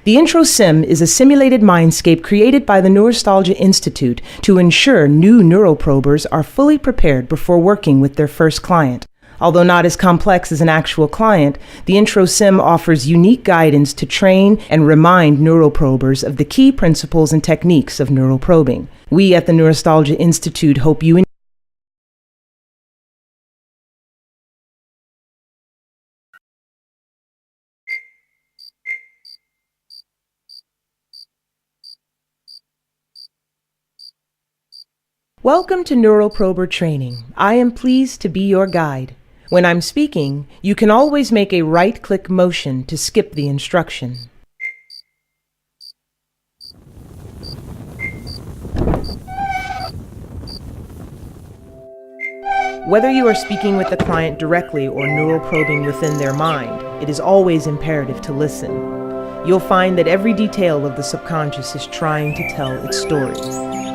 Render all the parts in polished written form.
The Intro Sim is a simulated mindscape created by the Neurostalgia Institute to ensure new neuroprobers are fully prepared before working with their first client. Although not as complex as an actual client, the Intro Sim offers unique guidance to train and remind neuroprobers of the key principles and techniques of neuroprobing. We at the Neurostalgia Institute hope you Welcome to Neuroprober Training. I am pleased to be your guide. When I'm speaking, you can always make a right-click motion to skip the instruction. Whether you are speaking with the client directly or neuroprobing within their mind, it is always imperative to listen. You'll find that every detail of the subconscious is trying to tell its story.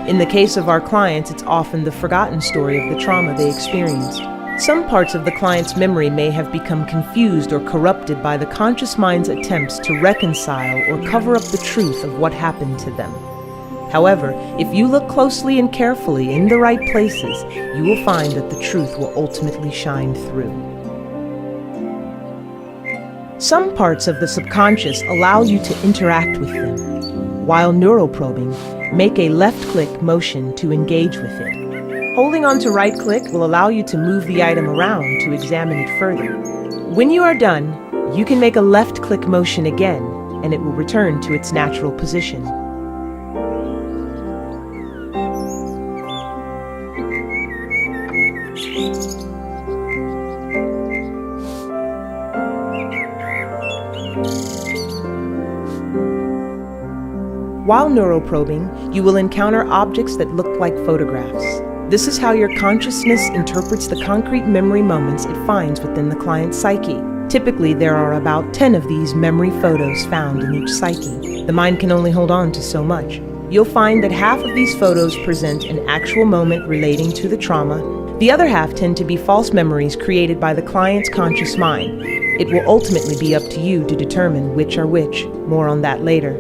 In the case of our clients, it's often the forgotten story of the trauma they experienced. Some parts of the client's memory may have become confused or corrupted by the conscious mind's attempts to reconcile or cover up the truth of what happened to them. However, if you look closely and carefully in the right places, you will find that the truth will ultimately shine through. Some parts of the subconscious allow you to interact with them, while neuroprobing, make a left-click motion to engage with it. Holding on to right-click will allow you to move the item around to examine it further. When you are done, you can make a left-click motion again, and it will return to its natural position. While neuroprobing, you will encounter objects that look like photographs. This is how your consciousness interprets the concrete memory moments it finds within the client's psyche. Typically, there are about 10 of these memory photos found in each psyche. The mind can only hold on to so much. You'll find that half of these photos present an actual moment relating to the trauma. The other half tend to be false memories created by the client's conscious mind. It will ultimately be up to you to determine which are which. More on that later.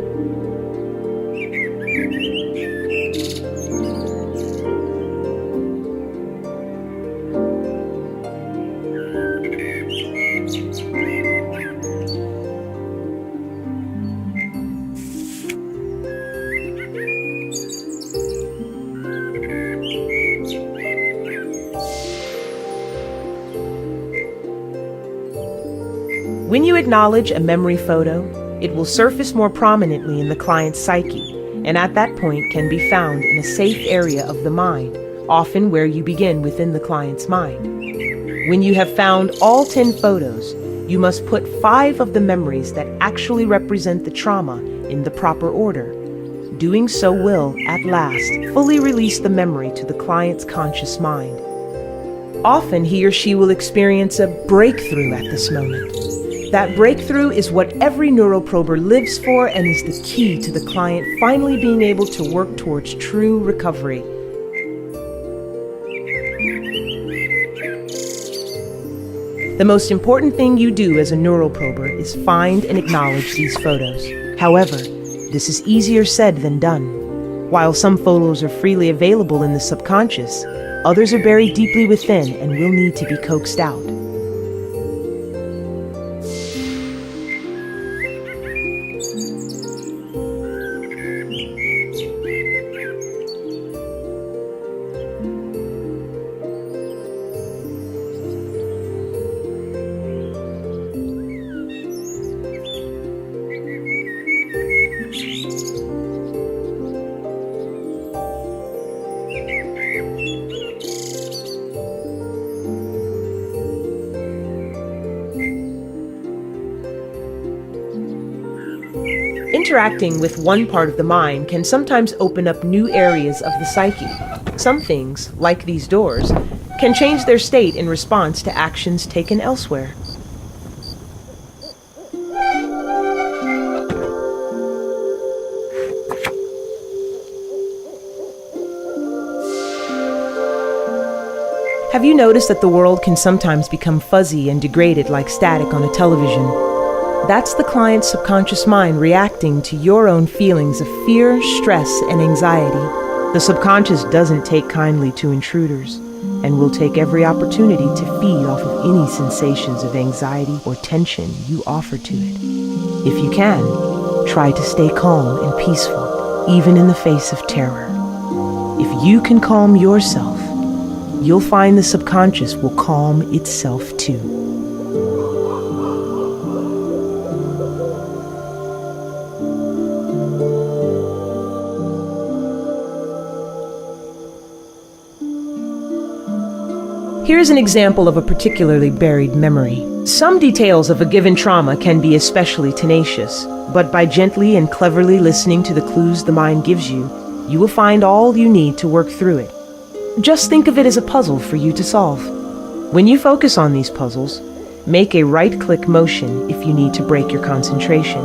When you acknowledge a memory photo, it will surface more prominently in the client's psyche, and at that point can be found in a safe area of the mind, often where you begin within the client's mind. When you have found all 10 photos, you must put 5 of the memories that actually represent the trauma in the proper order. Doing so will, at last, fully release the memory to the client's conscious mind. Often he or she will experience a breakthrough at this moment. That breakthrough is what every neuroprober lives for and is the key to the client finally being able to work towards true recovery. The most important thing you do as a neuroprober is find and acknowledge these photos. However, this is easier said than done. While some photos are freely available in the subconscious, others are buried deeply within and will need to be coaxed out. Interacting with one part of the mind can sometimes open up new areas of the psyche. Some things, like these doors, can change their state in response to actions taken elsewhere. Have you noticed that the world can sometimes become fuzzy and degraded like static on a television? That's the client's subconscious mind reacting to your own feelings of fear, stress, and anxiety. The subconscious doesn't take kindly to intruders and will take every opportunity to feed off of any sensations of anxiety or tension you offer to it. If you can, try to stay calm and peaceful, even in the face of terror. If you can calm yourself, you'll find the subconscious will calm itself too. Here's an example of a particularly buried memory. Some details of a given trauma can be especially tenacious, but by gently and cleverly listening to the clues the mind gives you, you will find all you need to work through it. Just think of it as a puzzle for you to solve. When you focus on these puzzles, make a right-click motion if you need to break your concentration.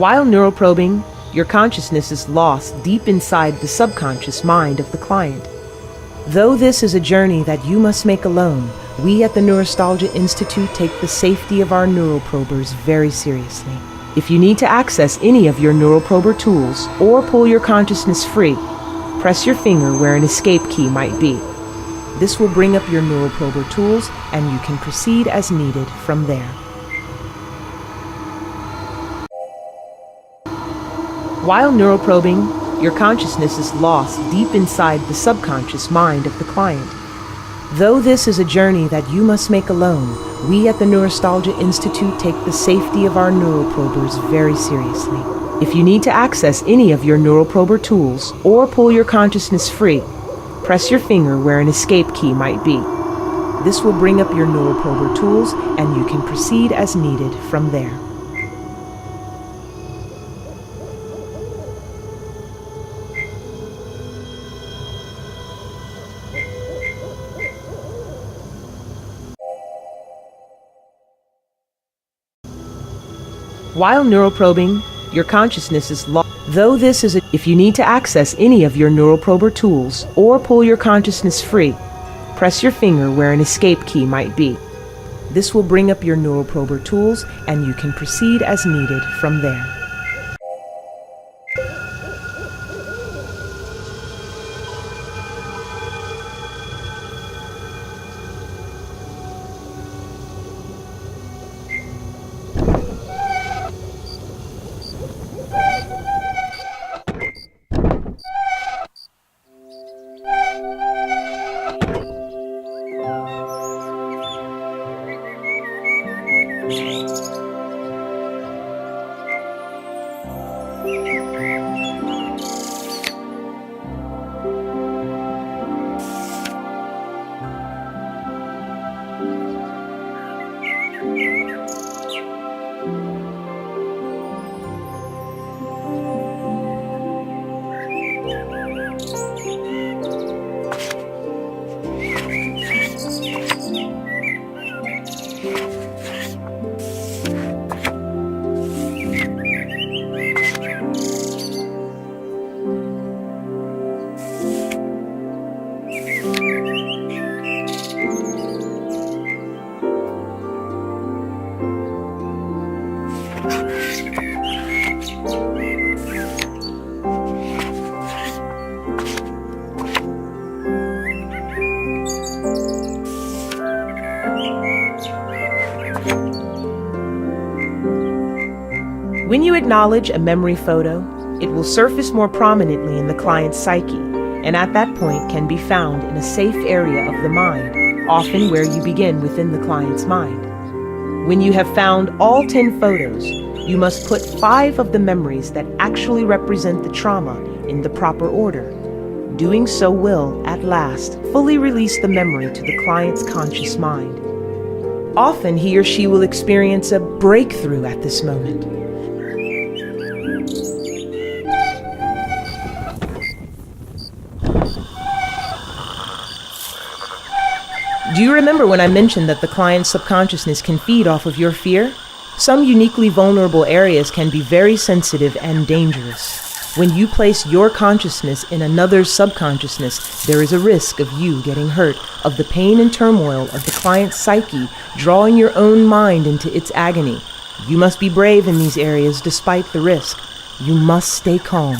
While neuroprobing, your consciousness is lost deep inside the subconscious mind of the client. Though this is a journey that you must make alone, we at the Neurostalgia Institute take the safety of our neuroprobers very seriously. If you need to access any of your neuroprober tools or pull your consciousness free, press your finger where an escape key might be. This will bring up your neuroprober tools and you can proceed as needed from there. While neuroprobing, your consciousness is lost deep inside the subconscious mind of the client. Though this is a journey that you must make alone, we at the Neurostalgia Institute take the safety of our neuroprobers very seriously. If you need to access any of your neuroprober tools or pull your consciousness free, press your finger where an escape key might be. This will bring up your neuroprober tools and you can proceed as needed from there. While neuroprobing, your consciousness is lost. Though this is if you need to access any of your neuroprober tools or pull your consciousness free, press your finger where an escape key might be. This will bring up your neuroprober tools and you can proceed as needed from there. When you acknowledge a memory photo, it will surface more prominently in the client's psyche, and at that point can be found in a safe area of the mind, often where you begin within the client's mind. When you have found all 10 photos, you must put 5 of the memories that actually represent the trauma in the proper order. Doing so will, at last, fully release the memory to the client's conscious mind. Often he or she will experience a breakthrough at this moment. Do you remember when I mentioned that the client's subconsciousness can feed off of your fear? Some uniquely vulnerable areas can be very sensitive and dangerous. When you place your consciousness in another's subconsciousness, there is a risk of you getting hurt, of the pain and turmoil of the client's psyche drawing your own mind into its agony. You must be brave in these areas despite the risk. You must stay calm.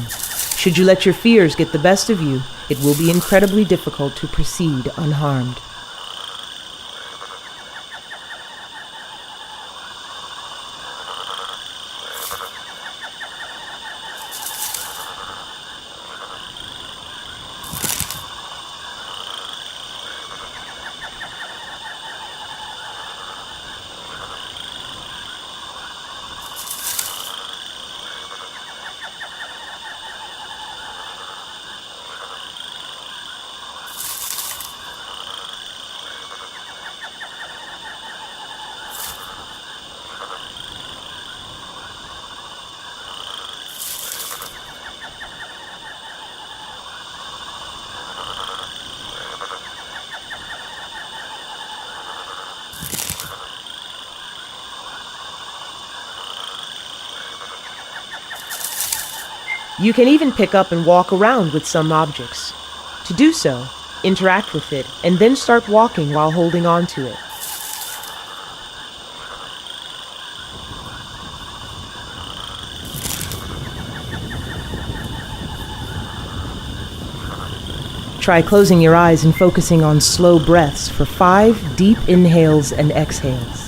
Should you let your fears get the best of you, it will be incredibly difficult to proceed unharmed. You can even pick up and walk around with some objects. To do so, interact with it, and then start walking while holding on to it. Try closing your eyes and focusing on slow breaths for 5 deep inhales and exhales.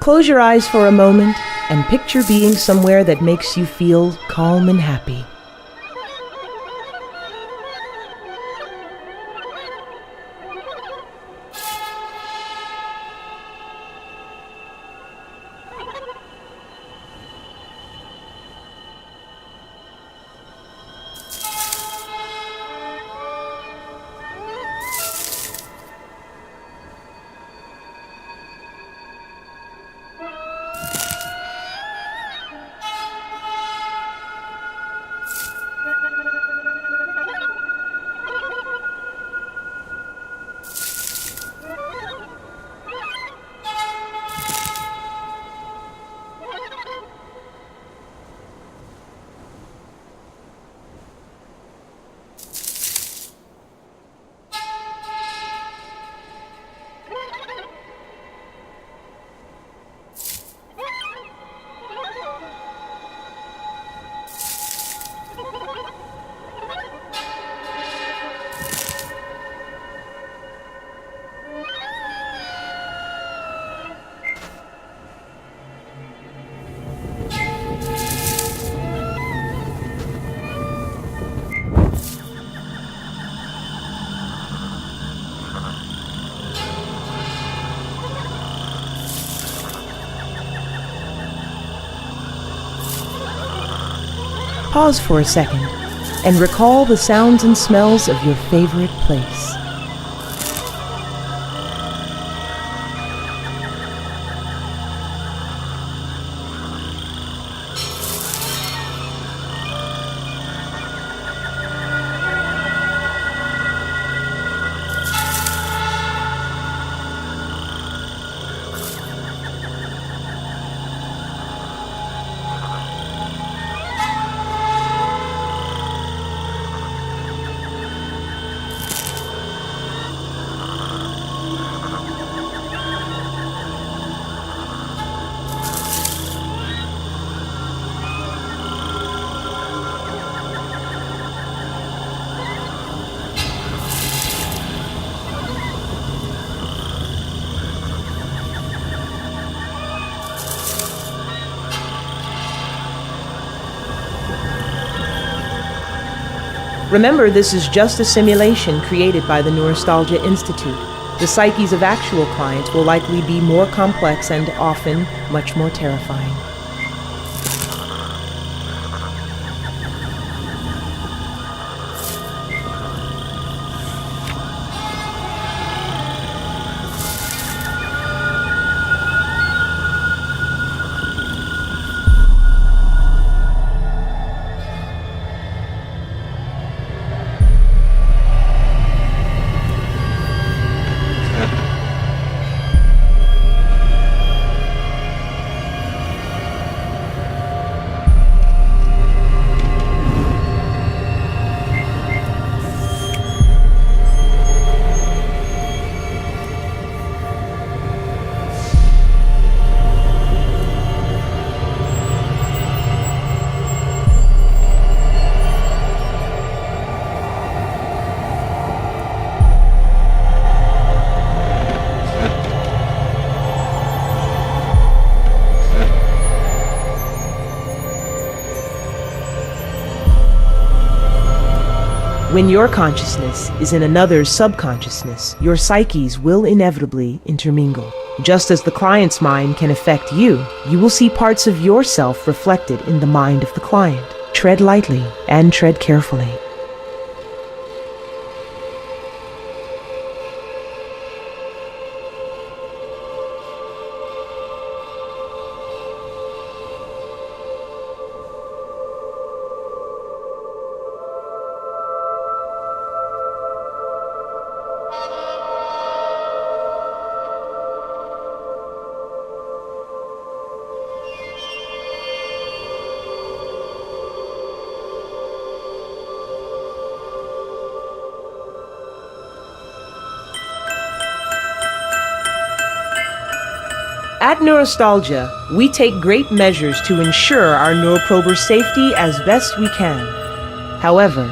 Close your eyes for a moment and picture being somewhere that makes you feel calm and happy. Pause for a second and recall the sounds and smells of your favorite place. Remember, this is just a simulation created by the Neurostalgia Institute. The psyches of actual clients will likely be more complex and often much more terrifying. When your consciousness is in another's subconsciousness, your psyches will inevitably intermingle. Just as the client's mind can affect you, you will see parts of yourself reflected in the mind of the client. Tread lightly and tread carefully. At Neurostalgia, we take great measures to ensure our neuroprober's safety as best we can. However,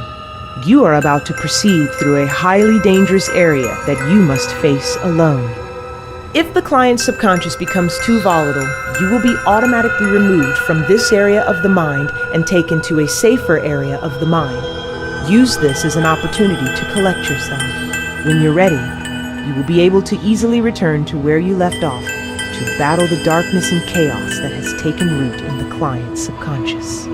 you are about to proceed through a highly dangerous area that you must face alone. If the client's subconscious becomes too volatile, you will be automatically removed from this area of the mind and taken to a safer area of the mind. Use this as an opportunity to collect yourself. When you're ready, you will be able to easily return to where you left off to battle the darkness and chaos that has taken root in the client's subconscious.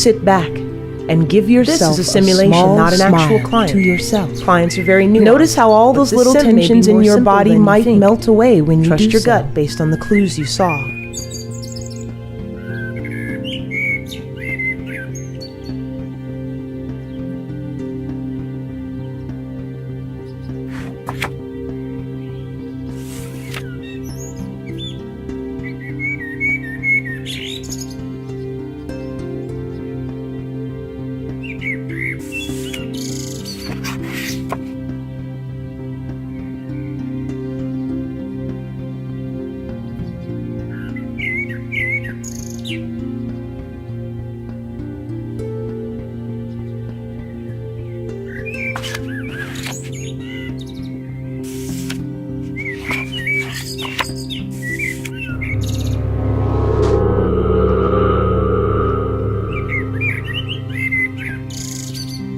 Sit back and give yourself This is a simulation, not an actual smile client. to yourself. Clients are very new. Notice how all those little tensions in your body might melt away when you Trust do your so. gut based on the clues you saw.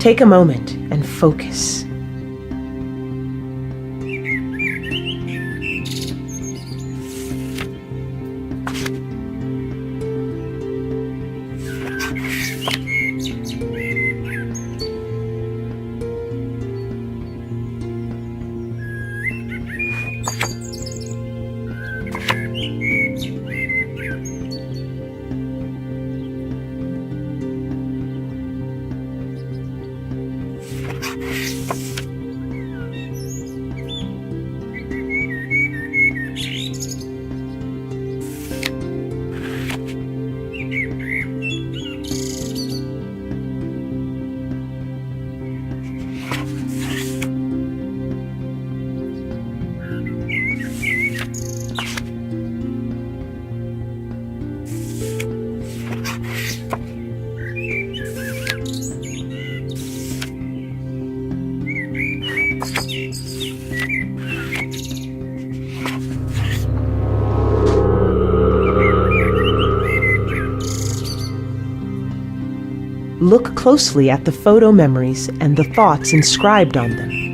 Take a moment and focus. Look closely at the photo memories and the thoughts inscribed on them.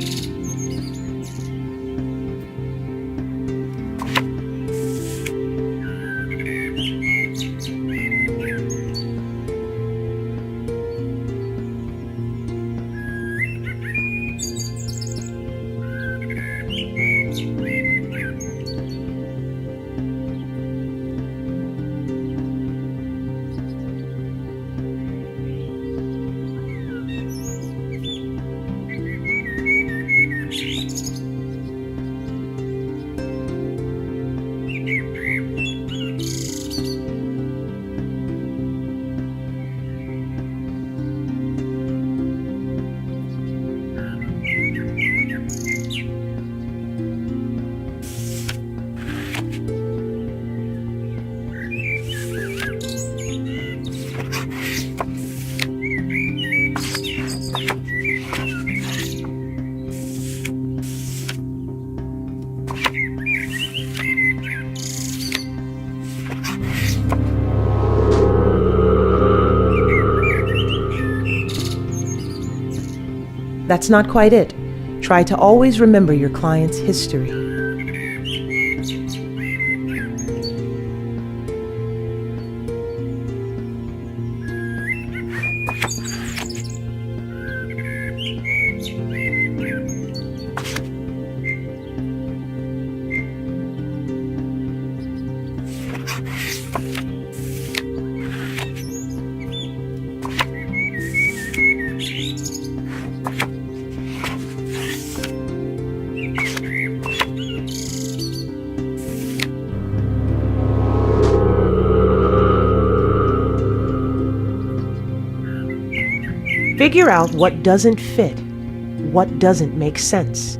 That's not quite it. Try to always remember your client's history. Figure out what doesn't fit, what doesn't make sense.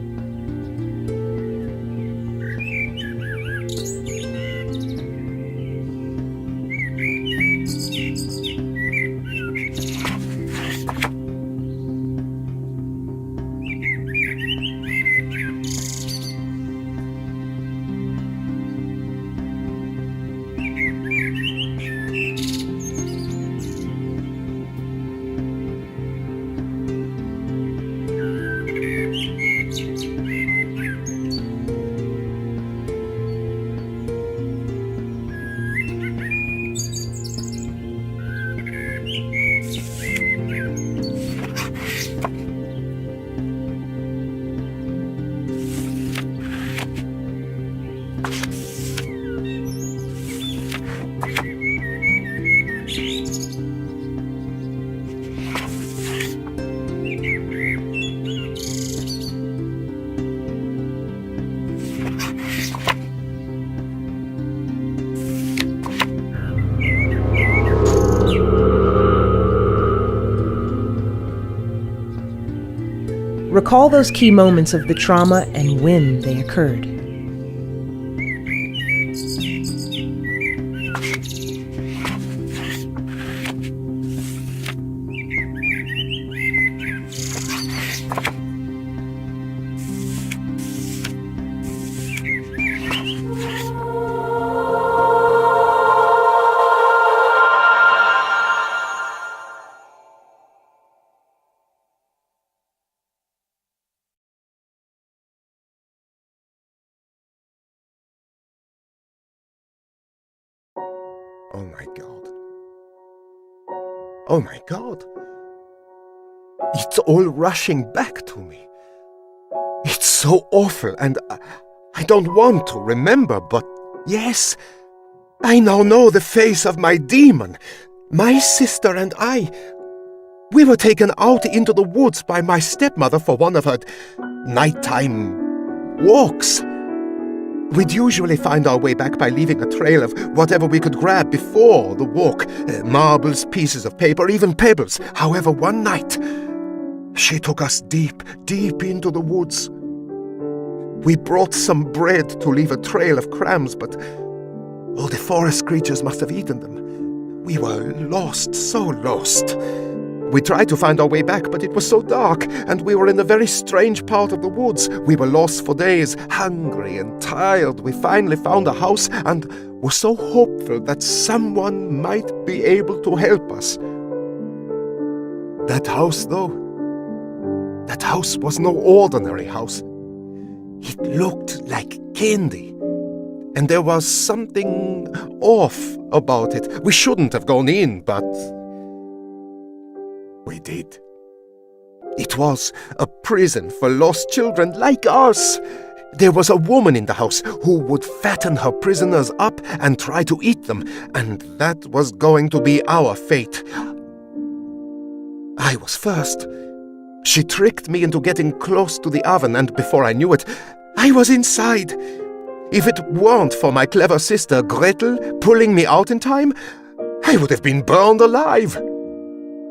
Recall those key moments of the trauma and when they occurred. Oh my God. Oh my God. It's all rushing back to me. It's so awful, and I don't want to remember, but yes, I now know the face of my demon. My sister and I, we were taken out into the woods by my stepmother for one of her nighttime walks. We'd usually find our way back by leaving a trail of whatever we could grab before the walk, marbles, pieces of paper, even pebbles. However, one night, she took us deep, deep into the woods. We brought some bread to leave a trail of crumbs, but all the forest creatures must have eaten them. We were lost, so lost. We tried to find our way back, but it was so dark, and we were in a very strange part of the woods. We were lost for days, hungry and tired. We finally found a house and were so hopeful that someone might be able to help us. That house, though, that house was no ordinary house. It looked like candy, and there was something off about it. We shouldn't have gone in, but we did. It was a prison for lost children like us. There was a woman in the house who would fatten her prisoners up and try to eat them, and that was going to be our fate. I was first. She tricked me into getting close to the oven, and before I knew it, I was inside. If it weren't for my clever sister Gretel pulling me out in time, I would have been burned alive.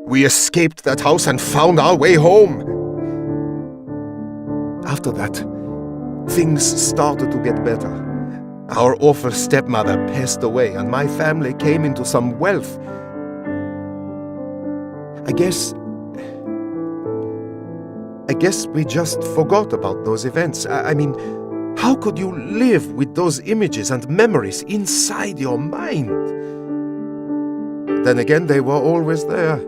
We escaped that house and found our way home. After that, things started to get better. Our awful stepmother passed away, and my family came into some wealth. I guess we just forgot about those events. I mean, how could you live with those images and memories inside your mind? Then again, they were always there.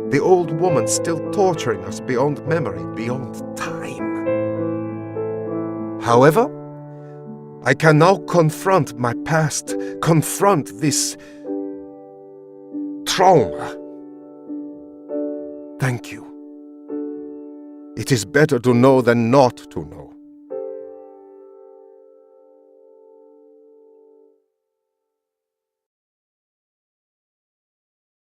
The old woman still torturing us beyond memory, beyond time. However, I can now confront my past, confront this trauma. Thank you. It is better to know than not to know.